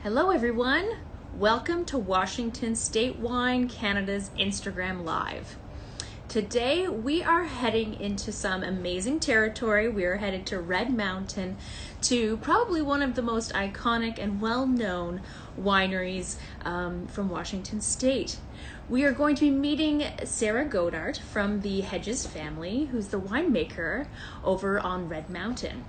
Hello everyone, welcome to Washington State Wine Canada's Instagram Live. Today we are heading into some amazing territory. We are headed to Red Mountain, to probably one of the most iconic and well-known wineries from Washington State. We are going to be meeting Sarah Goedart from the Hedges family, who's the winemaker over on Red Mountain.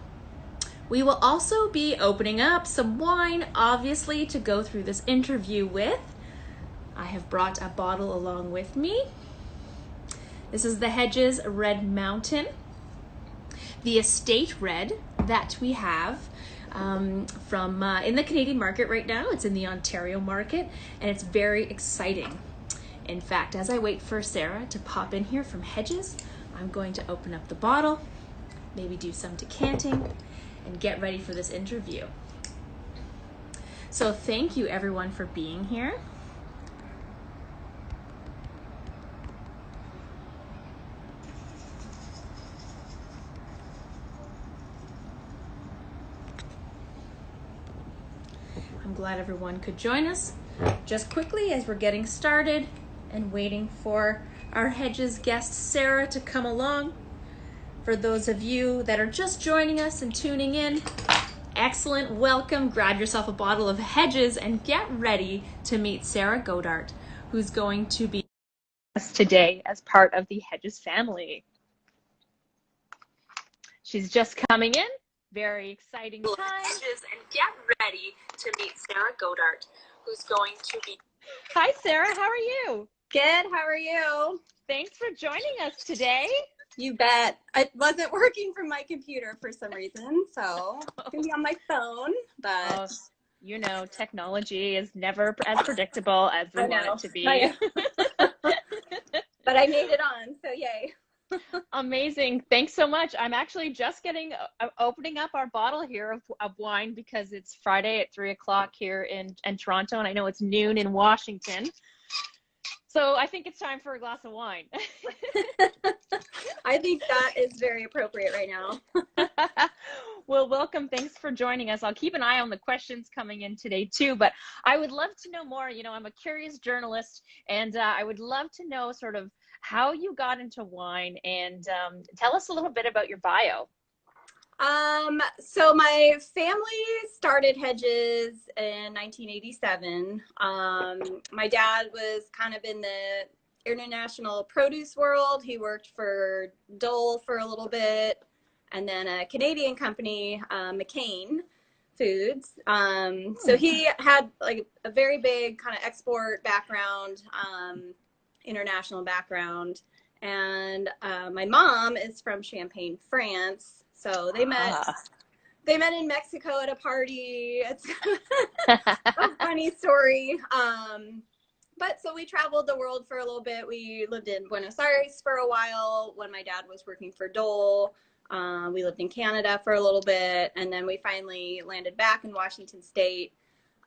We will also be opening up some wine, obviously, to go through this interview with. I have brought a bottle along with me. This is the Hedges Red Mountain, the estate red that we have from in the Canadian market right now. It's in the Ontario market, and it's very exciting. In fact, as I wait for Sarah to pop in here from Hedges, I'm going to open up the bottle, maybe do some decanting, and get ready for this interview. So thank you everyone for being here. I'm glad everyone could join us. Just quickly, as we're getting started and waiting for our Hedges guest Sarah to come along, for those of you that are just joining us and tuning in, excellent welcome. Grab yourself a bottle of Hedges and get ready to meet Sarah Goedart, who's going to be with us today as part of the Hedges family. She's just coming in. Very exciting time. Hedges and get ready to meet Sarah Goedart, who's going to be... Hi, Sarah. How are you? Good. How are you? Thanks for joining us today. You bet. It wasn't working from my computer for some reason, so it's going to be on my phone, but... You know, technology is never as predictable as we want it to be. But I made it on, so yay. Amazing. Thanks so much. I'm actually just opening up our bottle here of wine because it's Friday at 3 o'clock here in Toronto, and I know it's noon in Washington. So I think it's time for a glass of wine. I think that is very appropriate right now. Well, welcome. Thanks for joining us. I'll keep an eye on the questions coming in today too, but I would love to know more. You know, I'm a curious journalist, and I would love to know sort of how you got into wine, and tell us a little bit about your bio. So my family started Hedges in 1987. My dad was kind of in the international produce world. He worked for Dole for a little bit, and then a Canadian company, McCain Foods. So he had like a very big kind of export background, international background. And my mom is from Champagne, France. So they met in Mexico at a party. It's a funny story. But so we traveled the world for a little bit. We lived in Buenos Aires for a while when my dad was working for Dole. We lived in Canada for a little bit, and then we finally landed back in Washington State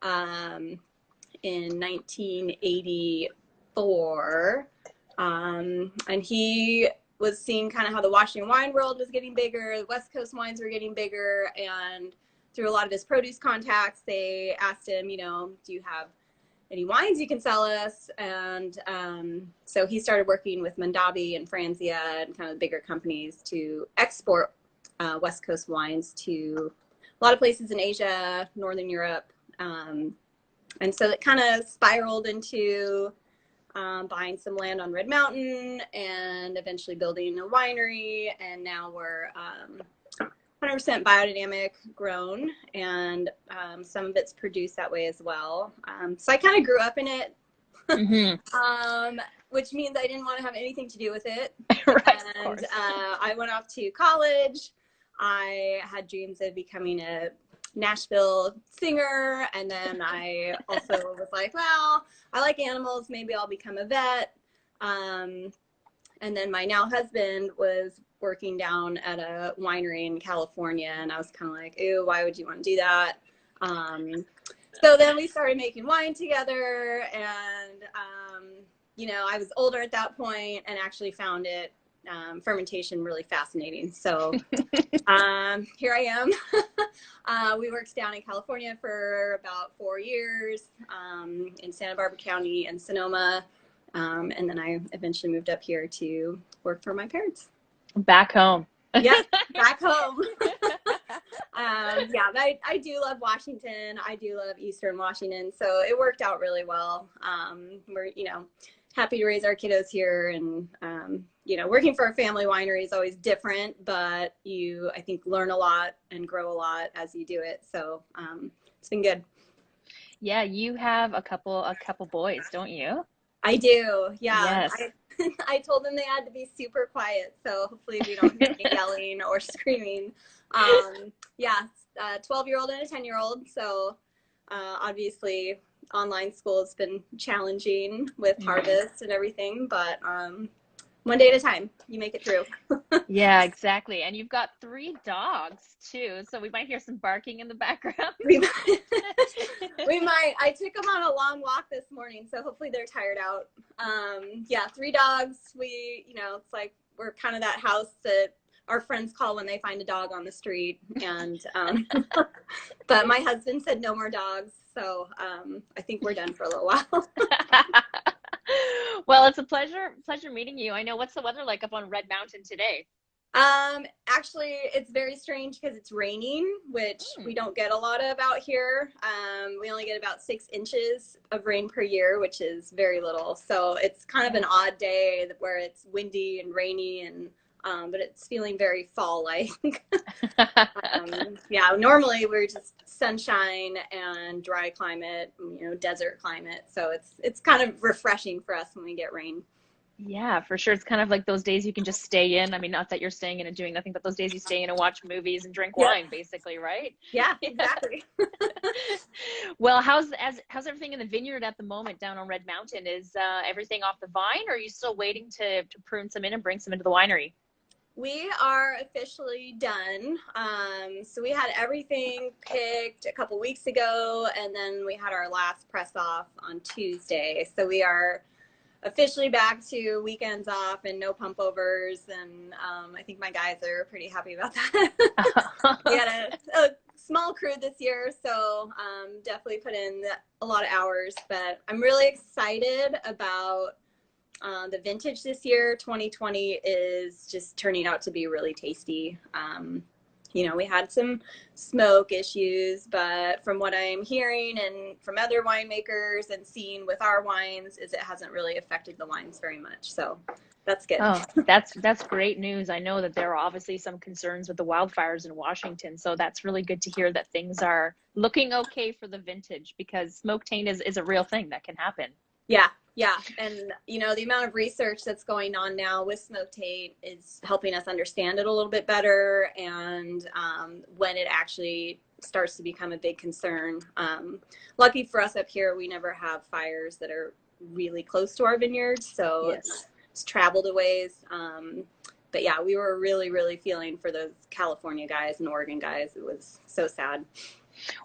in 1984. And he was seeing kind of how the Washington wine world was getting bigger, the West Coast wines were getting bigger, and through a lot of his produce contacts, they asked him, you know, do you have any wines you can sell us? And so he started working with Mondavi and Franzia and kind of bigger companies to export West Coast wines to a lot of places in Asia, Northern Europe. And so it kind of spiraled into buying some land on Red Mountain and eventually building a winery. And now we're 100% biodynamic grown, and some of it's produced that way as well. So I kind of grew up in it, which means I didn't want to have anything to do with it. Right, and I went off to college. I had dreams of becoming a Nashville singer, and then I also was like, well, I like animals, maybe I'll become a vet. And then my now husband was working down at a winery in California, and I was kind of like, ew, why would you want to do that? So then we started making wine together, and you know, I was older at that point and actually found it fermentation really fascinating. So here I am. We worked down in California for about 4 years, in Santa Barbara County and Sonoma. And then I eventually moved up here to work for my parents. Back home. Yep, back home. Yeah, but I do love Washington. I do love Eastern Washington. So it worked out really well. We're, happy to raise our kiddos here. And, working for a family winery is always different, but I think, learn a lot and grow a lot as you do it. So it's been good. Yeah, you have a couple boys, don't you? I do. Yeah. Yes. I told them they had to be super quiet. So hopefully we don't hear any yelling or screaming. 12-year-old and a 10-year-old. So obviously online school has been challenging with harvest and everything, but one day at a time, you make it through. Yeah, exactly. And you've got 3 dogs too, so we might hear some barking in the background. We might. I took them on a long walk this morning, so hopefully they're tired out. 3 dogs. It's like we're kind of that house that our friends call when they find a dog on the street. And but my husband said no more dogs, so I think we're done for a little while. Well, it's a pleasure meeting you. I know. What's the weather like up on Red Mountain today? Actually, it's very strange because it's raining, which we don't get a lot of out here. We only get about 6 inches of rain per year, which is very little. So it's kind of an odd day where it's windy and rainy, and but it's feeling very fall-like. Normally we're just sunshine and dry climate, desert climate. So it's kind of refreshing for us when we get rain. Yeah, for sure. It's kind of like those days you can just stay in. I mean, not that you're staying in and doing nothing, but those days you stay in and watch movies and drink wine, basically, right? Yeah, exactly. Well, how's everything in the vineyard at the moment down on Red Mountain? Is everything off the vine, or are you still waiting to prune some in and bring some into the winery? We are officially done. So we had everything picked a couple weeks ago, and then we had our last press off on Tuesday. So we are officially back to weekends off and no pump overs. And I think my guys are pretty happy about that. We had a small crew this year, so definitely put in a lot of hours. But I'm really excited about the vintage this year. 2020 is just turning out to be really tasty. We had some smoke issues, but from what I'm hearing and from other winemakers and seeing with our wines is it hasn't really affected the wines very much. So that's good. Oh, that's great news. I know that there are obviously some concerns with the wildfires in Washington, so that's really good to hear that things are looking okay for the vintage, because smoke taint is a real thing that can happen. Yeah. And, the amount of research that's going on now with smoke taint is helping us understand it a little bit better. And when it actually starts to become a big concern, lucky for us up here, we never have fires that are really close to our vineyards. So it's traveled a ways. But yeah, we were really, really feeling for those California guys and Oregon guys. It was so sad.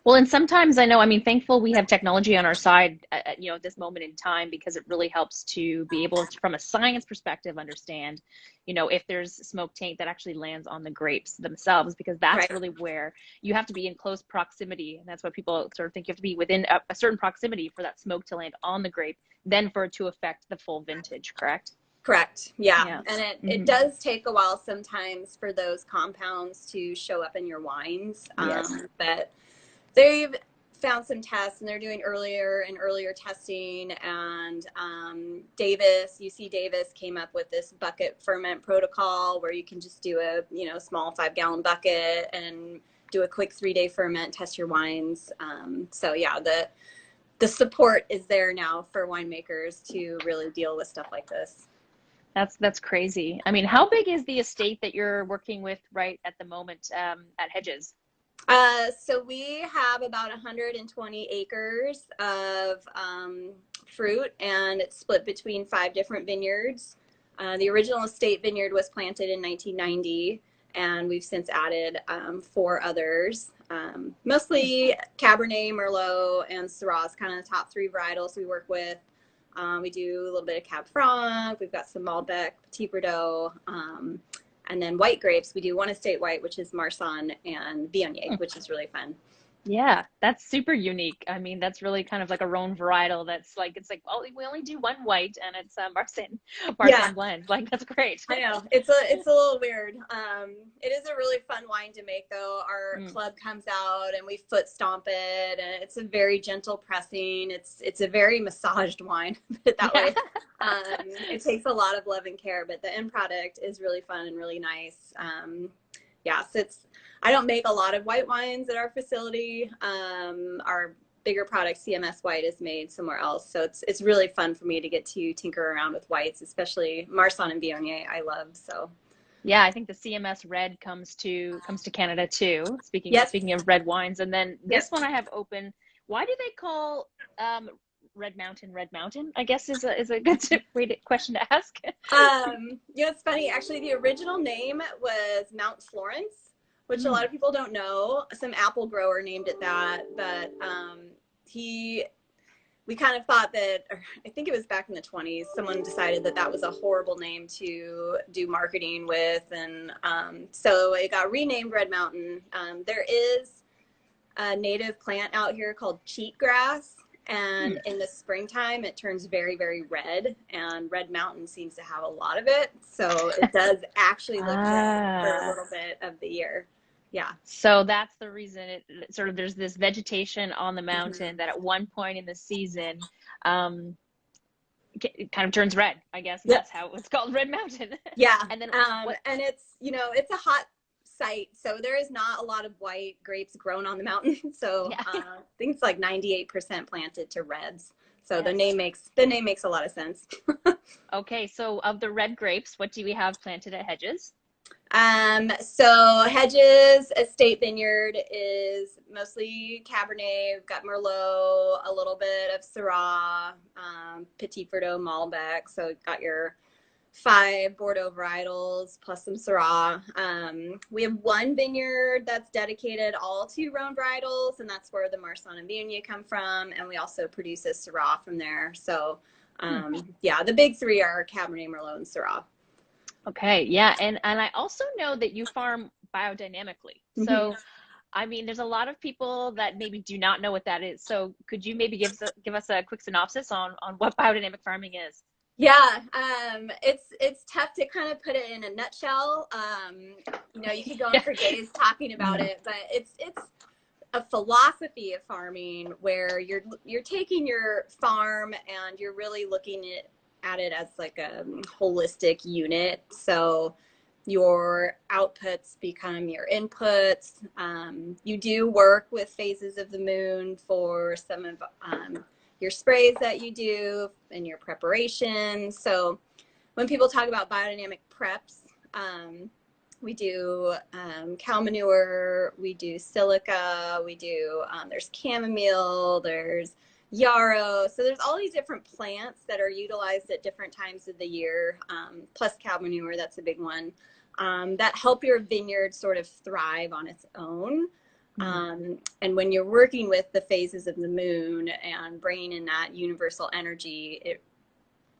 Well, and sometimes I know, thankful we have technology on our side, at this moment in time, because it really helps to be able to, from a science perspective, understand, if there's smoke taint that actually lands on the grapes themselves, because that's really where you have to be in close proximity. And that's why people sort of think you have to be within a certain proximity for that smoke to land on the grape, then for it to affect the full vintage, correct? Correct. Yeah. And it does take a while sometimes for those compounds to show up in your wines. But they've found some tests, and they're doing earlier and earlier testing. And UC Davis came up with this bucket ferment protocol where you can just do a small 5-gallon bucket and do a quick 3-day ferment, test your wines. So yeah, the support is there now for winemakers to really deal with stuff like this. That's crazy. How big is the estate that you're working with right at the moment at Hedges? So we have about 120 acres of fruit, and it's split between 5 different vineyards. The original estate vineyard was planted in 1990, and we've since added 4 others. Mostly Cabernet, Merlot, and Syrah is kind of the top 3 varietals we work with. We do a little bit of Cab Franc. We've got some Malbec, Petit Verdot, and then white grapes. We do one estate white, which is Marsanne, and Viognier, which is really fun. Yeah, that's super unique. I mean, that's really kind of like a Rhone varietal. That's like, it's like, oh, we only do one white and it's a Marsanne blend. Like, that's great. I know it's a little weird. It is a really fun wine to make though. Our club comes out and we foot stomp it, and it's a very gentle pressing. It's a very massaged wine, put it that way. It takes a lot of love and care, but the end product is really fun and really nice. So I don't make a lot of white wines at our facility. Our bigger product, CMS White, is made somewhere else. So it's really fun for me to get to tinker around with whites, especially Marsanne and Viognier I love. So yeah, I think the CMS Red comes to Canada too. Speaking of red wines, and then this one I have open. Why do they call Red Mountain, I guess is a good question to ask. It's funny. Actually, the original name was Mount Florence, which a lot of people don't know. Some apple grower named it that, but we kind of thought that, or I think it was back in the 1920s, someone decided that that was a horrible name to do marketing with, and so it got renamed Red Mountain. There is a native plant out here called cheatgrass, and in the springtime it turns very, very red, and Red Mountain seems to have a lot of it, so it does actually look red for a little bit of the year. Yeah. So that's the reason it sort of, there's this vegetation on the mountain that at one point in the season it kind of turns red, I guess. That's how it's called, Red Mountain. Yeah. And then and it's, it's a hot site, so there is not a lot of white grapes grown on the mountain. So I think it's like 98% planted to reds. So the name makes a lot of sense. Okay, so of the red grapes, what do we have planted at Hedges? So Hedges Estate Vineyard is mostly Cabernet. We've got Merlot, a little bit of Syrah, Petit Verdot, Malbec. So you've got your 5 Bordeaux varietals plus some Syrah. We have one vineyard that's dedicated all to Rhone varietals, and that's where the Marsanne and Viognier come from. And we also produce a Syrah from there. So the big 3 are Cabernet, Merlot, and Syrah. Okay, yeah, and I also know that you farm biodynamically. So, I mean, there's a lot of people that maybe do not know what that is. So, could you maybe give us a quick synopsis on what biodynamic farming is? Yeah, it's tough to kind of put it in a nutshell. You could go on for days talking about it, but it's a philosophy of farming where you're taking your farm and you're really looking at it as like a holistic unit. So your outputs become your inputs. You do work with phases of the moon for some of your sprays that you do and your preparation. So when people talk about biodynamic preps, we do cow manure, we do silica, we do, there's chamomile, there's yarrow. So there's all these different plants that are utilized at different times of the year, plus cow manure, that's a big one, that help your vineyard sort of thrive on its own. And when you're working with the phases of the moon and bringing in that universal energy,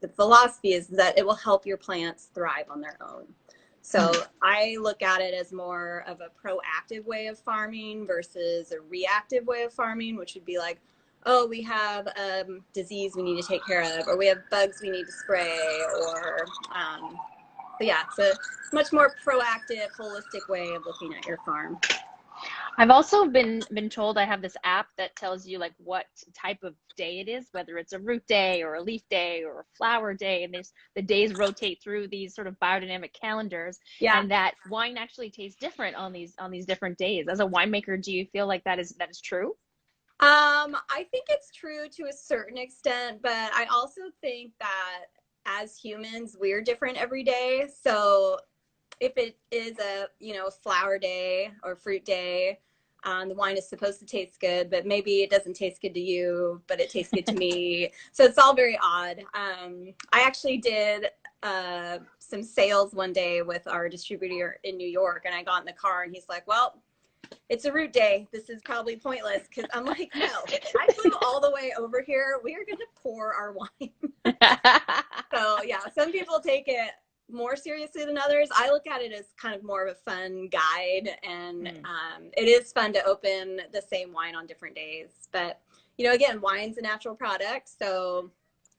the philosophy is that it will help your plants thrive on their own. So I look at it as more of a proactive way of farming versus a reactive way of farming, which would be like, oh, we have a disease we need to take care of, or we have bugs we need to spray, or it's a much more proactive, holistic way of looking at your farm. I've also been told I have this app that tells you like what type of day it is, whether it's a root day or a leaf day or a flower day, and the days rotate through these sort of biodynamic calendars. Yeah. And that wine actually tastes different on these different days. As a winemaker, do you feel like that is true? I think it's true to a certain extent, but I also think that as humans, we're different every day. So if it is a flower day or fruit day, the wine is supposed to taste good, but maybe it doesn't taste good to you, but it tastes good to me. So it's all very odd. I actually did some sales one day with our distributor in New York, and I got in the car and he's like, well, it's a root day. This is probably pointless. Because I'm like, no, I flew all the way over here. We are going to pour our wine. So yeah, some people take it more seriously than others. I look at it as kind of more of a fun guide, and it is fun to open the same wine on different days. But again, wine's a natural product, so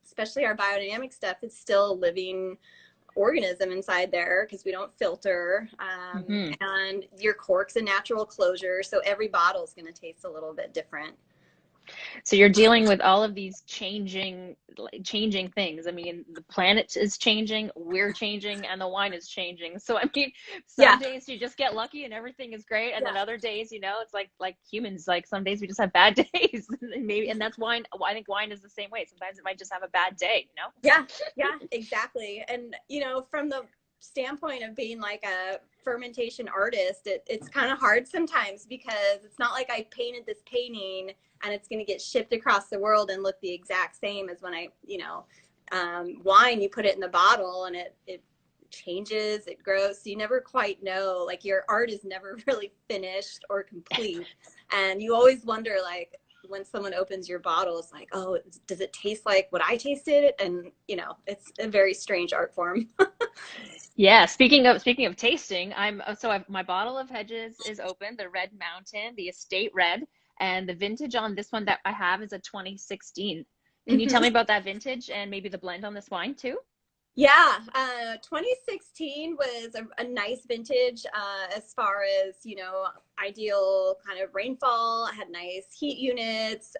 especially our biodynamic stuff, it's still a living organism inside there because we don't filter, and your cork's a natural closure, so every bottle is going to taste a little bit different. So you're dealing with all of these changing things. I mean, the planet is changing, we're changing, and the wine is changing. So I mean, some days you just get lucky and everything is great, and then other days, it's like humans. Like some days we just have bad days, and that's wine. I think wine is the same way. Sometimes it might just have a bad day. Yeah, exactly. And from the standpoint of being like a fermentation artist, it's kind of hard sometimes because it's not like I painted this painting and it's going to get shipped across the world and look the exact same as when wine, you put it in the bottle and it changes, it grows. So you never quite know, like your art is never really finished or complete. And you always wonder, like, when someone opens your bottle, it's like, oh, does it taste like what I tasted? And it's a very strange art form. Yeah. Speaking of tasting, my bottle of Hedges is open, the Red Mountain, the Estate Red, and the vintage on this one that I have is a 2016. Can you tell me about that vintage and maybe the blend on this wine too? Yeah, 2016 was a nice vintage as far as, ideal kind of rainfall. It had nice heat units.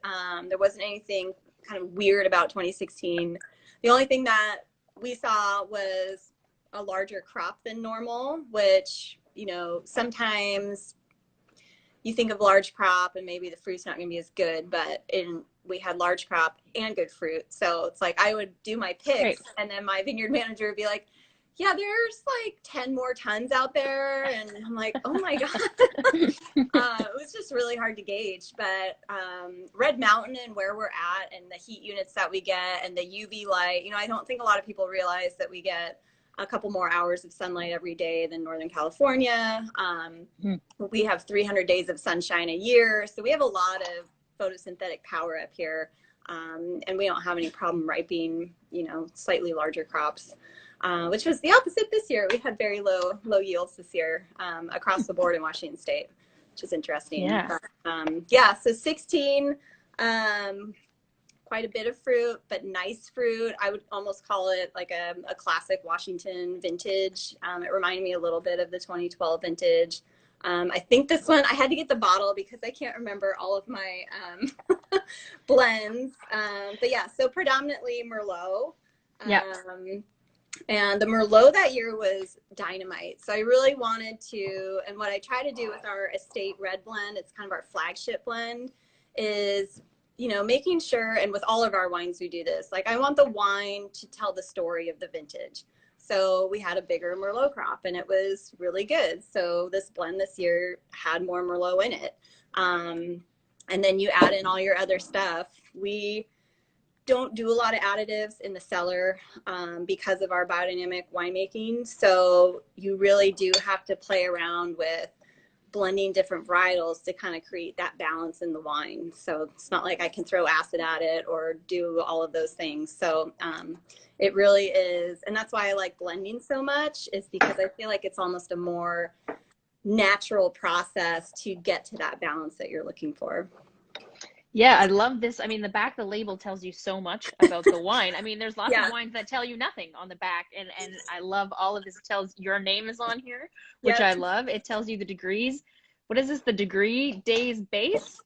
There wasn't anything kind of weird about 2016. The only thing that we saw was a larger crop than normal, which, sometimes you think of large crop and maybe the fruit's not going to be as good, but we had large crop and good fruit. So it's like I would do my picks and then my vineyard manager would be like, yeah, there's like 10 more tons out there. And I'm like, oh my God. It was just really hard to gauge. But Red Mountain and where we're at and the heat units that we get and the UV light, I don't think a lot of people realize that we get a couple more hours of sunlight every day than Northern California. We have 300 days of sunshine a year. So we have a lot of photosynthetic power up here. And we don't have any problem ripening, slightly larger crops, which was the opposite this year. We had very low yields this year across the board in Washington State, which is interesting. Yeah. But, so 16, quite a bit of fruit, but nice fruit. I would almost call it like a classic Washington vintage. It reminded me a little bit of the 2012 vintage. I think this one, I had to get the bottle because I can't remember all of my blends. But yeah, so predominantly Merlot. And the Merlot that year was dynamite. So I really wanted to, and what I try to do with our Estate Red blend, it's kind of our flagship blend, is making sure, and with all of our wines we do this, like I want the wine to tell the story of the vintage. So we had a bigger Merlot crop and it was really good. So this blend this year had more Merlot in it. And then you add in all your other stuff. We don't do a lot of additives in the cellar because of our biodynamic winemaking. So you really do have to play around with blending different varietals to kind of create that balance in the wine. So it's not like I can throw acid at it or do all of those things. So it really is, and that's why I like blending so much, is because I feel like it's almost a more natural process to get to that balance that you're looking for. Yeah, I love this. I mean, the back of the label tells you so much about the wine. I mean, there's lots of wines that tell you nothing on the back, and I love all of this. It tells your name is on here, which I love. It tells you the degrees. What is this? The degree days base?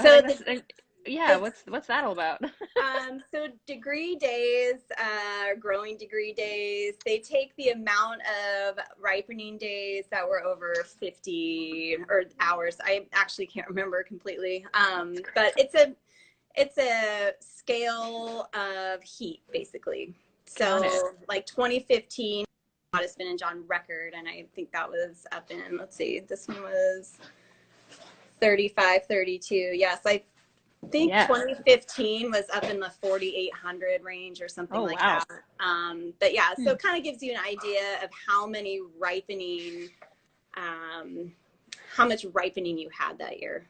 So what's that all about? So degree days, growing degree days, they take the amount of ripening days that were over 50 or hours. I actually can't remember completely. But it's a scale of heat basically. So like 2015, hottest vintage on record, and I think that was up in, let's see, this one was 35, 32. Yes, I think 2015 was up in the 4,800 range or something that. But yeah, so it kind of gives you an idea of how much ripening you had that year.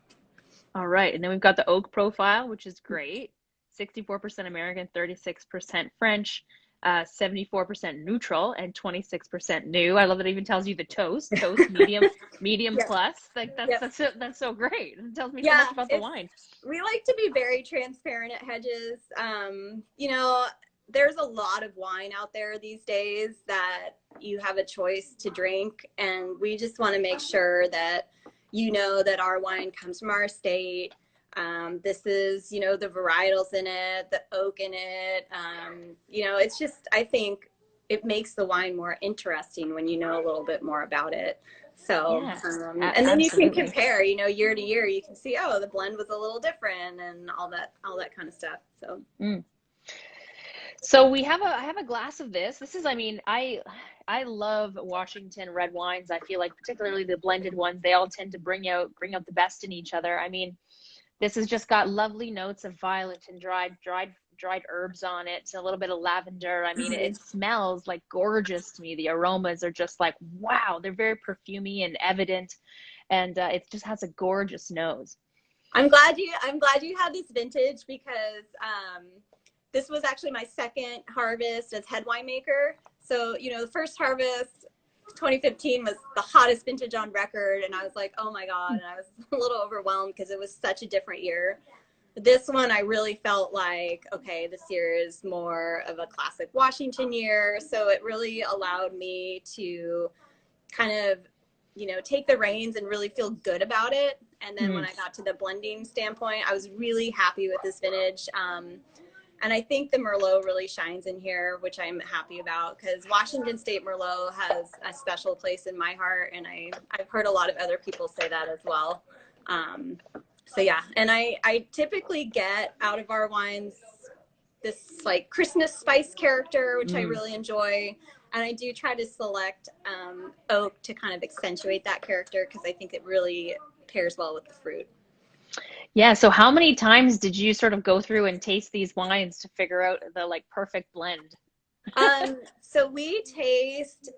All right, and then we've got the oak profile, which is great. 64% American, 36% French, 74% neutral, and 26% new. I love that it even tells you the toast, medium Yep. plus. Like Yep. that's so great. It tells me so Yeah, much about the wine. we like to be very transparent at Hedges. You know, there's a lot of wine out there these days that you have a choice to drink, and we just want to make sure that you know that our wine comes from our estate. This is, you know, the varietals in it, the oak in it. You know, it's just, I think it makes the wine more interesting when you know a little bit more about it. So, Yeah, and then you can absolutely. compare, you know, year to year, you can see, oh, the blend was a little different and all that kind of stuff. So, So I have a glass of this. This is, I mean, I love Washington red wines. I feel like particularly the blended ones, they all tend to bring out the best in each other. I mean, this has just got lovely notes of violet and dried herbs on it, a little bit of lavender. I mean, it smells like gorgeous to me. The aromas are just like, wow, they're very perfumey and evident, and it just has a gorgeous nose. I'm glad you had this vintage because this was actually my second harvest as head winemaker. So, you know, the first harvest, 2015, was the hottest vintage on record. And I was like, oh my God. And I was a little overwhelmed because it was such a different year. This one, I really felt like, okay, this year is more of a classic Washington year. So it really allowed me to kind of, you know, take the reins and really feel good about it. And then when I got to the blending standpoint, I was really happy with this vintage. And I think the Merlot really shines in here, which I'm happy about because Washington State Merlot has a special place in my heart. And I've heard a lot of other people say that as well. So yeah, and I typically get out of our wines this like Christmas spice character, which I really enjoy. And I do try to select oak to kind of accentuate that character because I think it really pairs well with the fruit. Yeah, so how many times did you sort of go through and taste these wines to figure out the like perfect blend? So we taste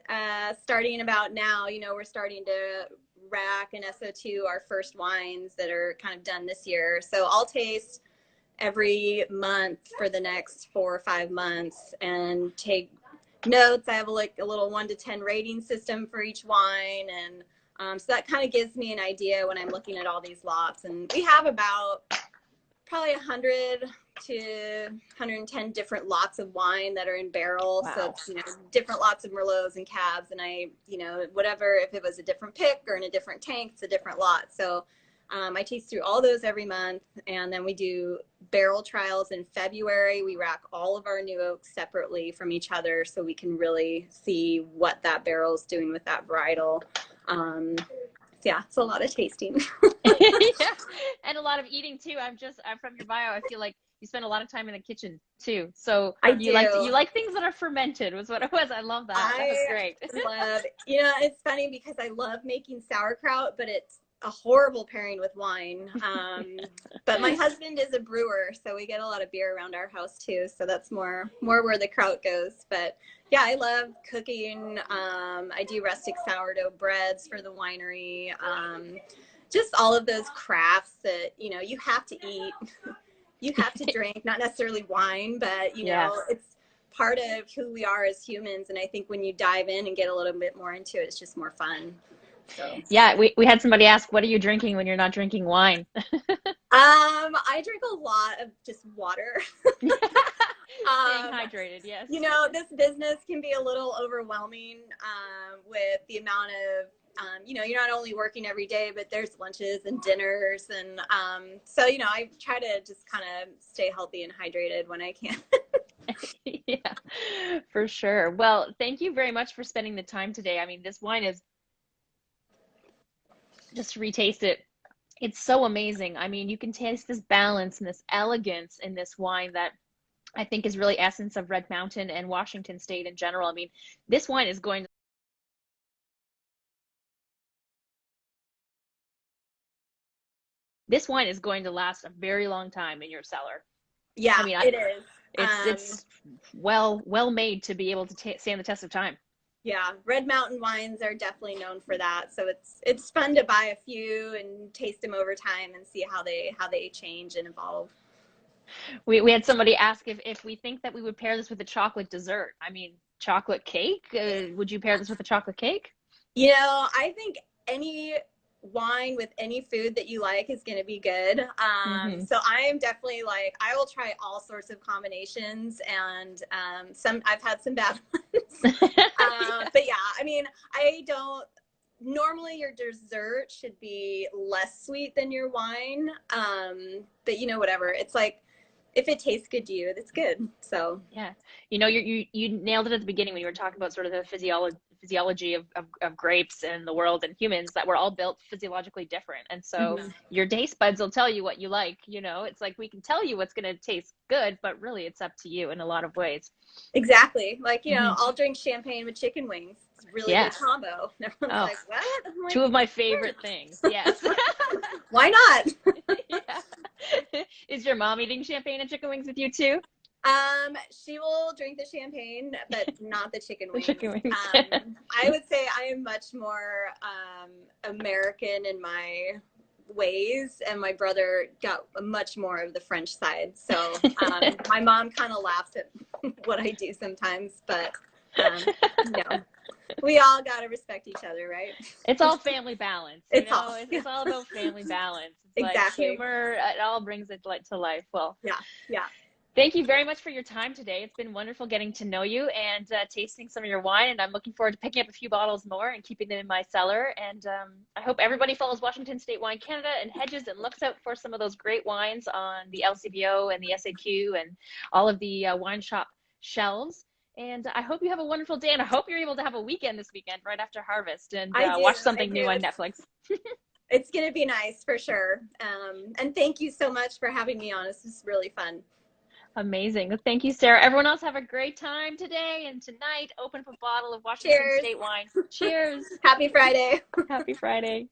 starting about now, you know, we're starting to rack and SO2 our first wines that are kind of done this year. So I'll taste every month for the next 4 or 5 months and take notes. I have a little 1 to 10 rating system for each wine. And so that kind of gives me an idea when I'm looking at all these lots. And we have about probably 100 to 110 different lots of wine that are in barrel. Wow. So it's, you know, different lots of Merlots and Cabs. And I, you know, whatever, if it was a different pick or in a different tank, it's a different lot. So I taste through all those every month. And then we do barrel trials in February. We rack all of our new oaks separately from each other so we can really see what that barrel is doing with that varietal. Yeah, it's a lot of tasting. Yeah, and a lot of eating too. I'm from your bio, I feel like you spend a lot of time in the kitchen too. So you like things that are fermented was what it was. I love that. That was great. You know, it's funny because I love making sauerkraut, but it's a horrible pairing with wine. But my husband is a brewer, so we get a lot of beer around our house too. So that's more where the kraut goes. But yeah, I love cooking. I do rustic sourdough breads for the winery. Just all of those crafts that, you know, you have to eat, you have to drink, not necessarily wine, but you know, it's part of who we are as humans. And I think when you dive in and get a little bit more into it, it's just more fun. So. Yeah, we had somebody ask, what are you drinking when you're not drinking wine? I drink a lot of just water. Staying hydrated, yes. You know, this business can be a little overwhelming with the amount of, you know, you're not only working every day, but there's lunches and dinners. And so, you know, I try to just kind of stay healthy and hydrated when I can. Yeah, for sure. Well, thank you very much for spending the time today. I mean, this wine is, just to retaste it, it's so amazing. I mean, you can taste this balance and this elegance in this wine that I think is really essence of Red Mountain and Washington State in general. I mean, this wine is going to last a very long time in your cellar. Yeah, I mean, it is. It's well made to be able to stand the test of time. Yeah, Red Mountain wines are definitely known for that. So it's fun to buy a few and taste them over time and see how they change and evolve. We had somebody ask if we think that we would pair this with a chocolate dessert. I mean, chocolate cake? Would you pair this with a chocolate cake? You know, I think any wine with any food that you like is going to be good. So I am definitely like, I will try all sorts of combinations, and I've had some bad ones. But yeah, I mean, I don't, normally your dessert should be less sweet than your wine. But you know, whatever. It's like, if it tastes good to you, that's good. So yeah, you know, you nailed it at the beginning when you were talking about sort of the physiology of grapes and the world and humans, that we're all built physiologically different. And so your taste buds will tell you what you like. You know, it's like we can tell you what's going to taste good, but really it's up to you in a lot of ways. Exactly. Like, you know, I'll drink champagne with chicken wings. It's a really good combo. And everyone's like, what? I'm like, two of my favorite things. Yes. Why not? Yeah. Is your mom eating champagne and chicken wings with you too? She will drink the champagne, but not the chicken wings. Chicken wings. I would say I am much more American in my ways, and my brother got much more of the French side. So my mom kind of laughs at what I do sometimes, but no. We all got to respect each other, right? It's all family balance. It's all about family balance. It's exactly. Like humor, it all brings it to life. Well, yeah. Thank you very much for your time today. It's been wonderful getting to know you and tasting some of your wine. And I'm looking forward to picking up a few bottles more and keeping them in my cellar. And I hope everybody follows Washington State Wine Canada and Hedges and looks out for some of those great wines on the LCBO and the SAQ and all of the wine shop shelves. And I hope you have a wonderful day. And I hope you're able to have a weekend this weekend right after harvest and watch something new on Netflix. It's going to be nice for sure. And thank you so much for having me on. This was really fun. Amazing. Well, thank you, Sarah. Everyone else have a great time today and tonight. Open up a bottle of Washington State wine. Cheers. Happy Friday. Happy Friday.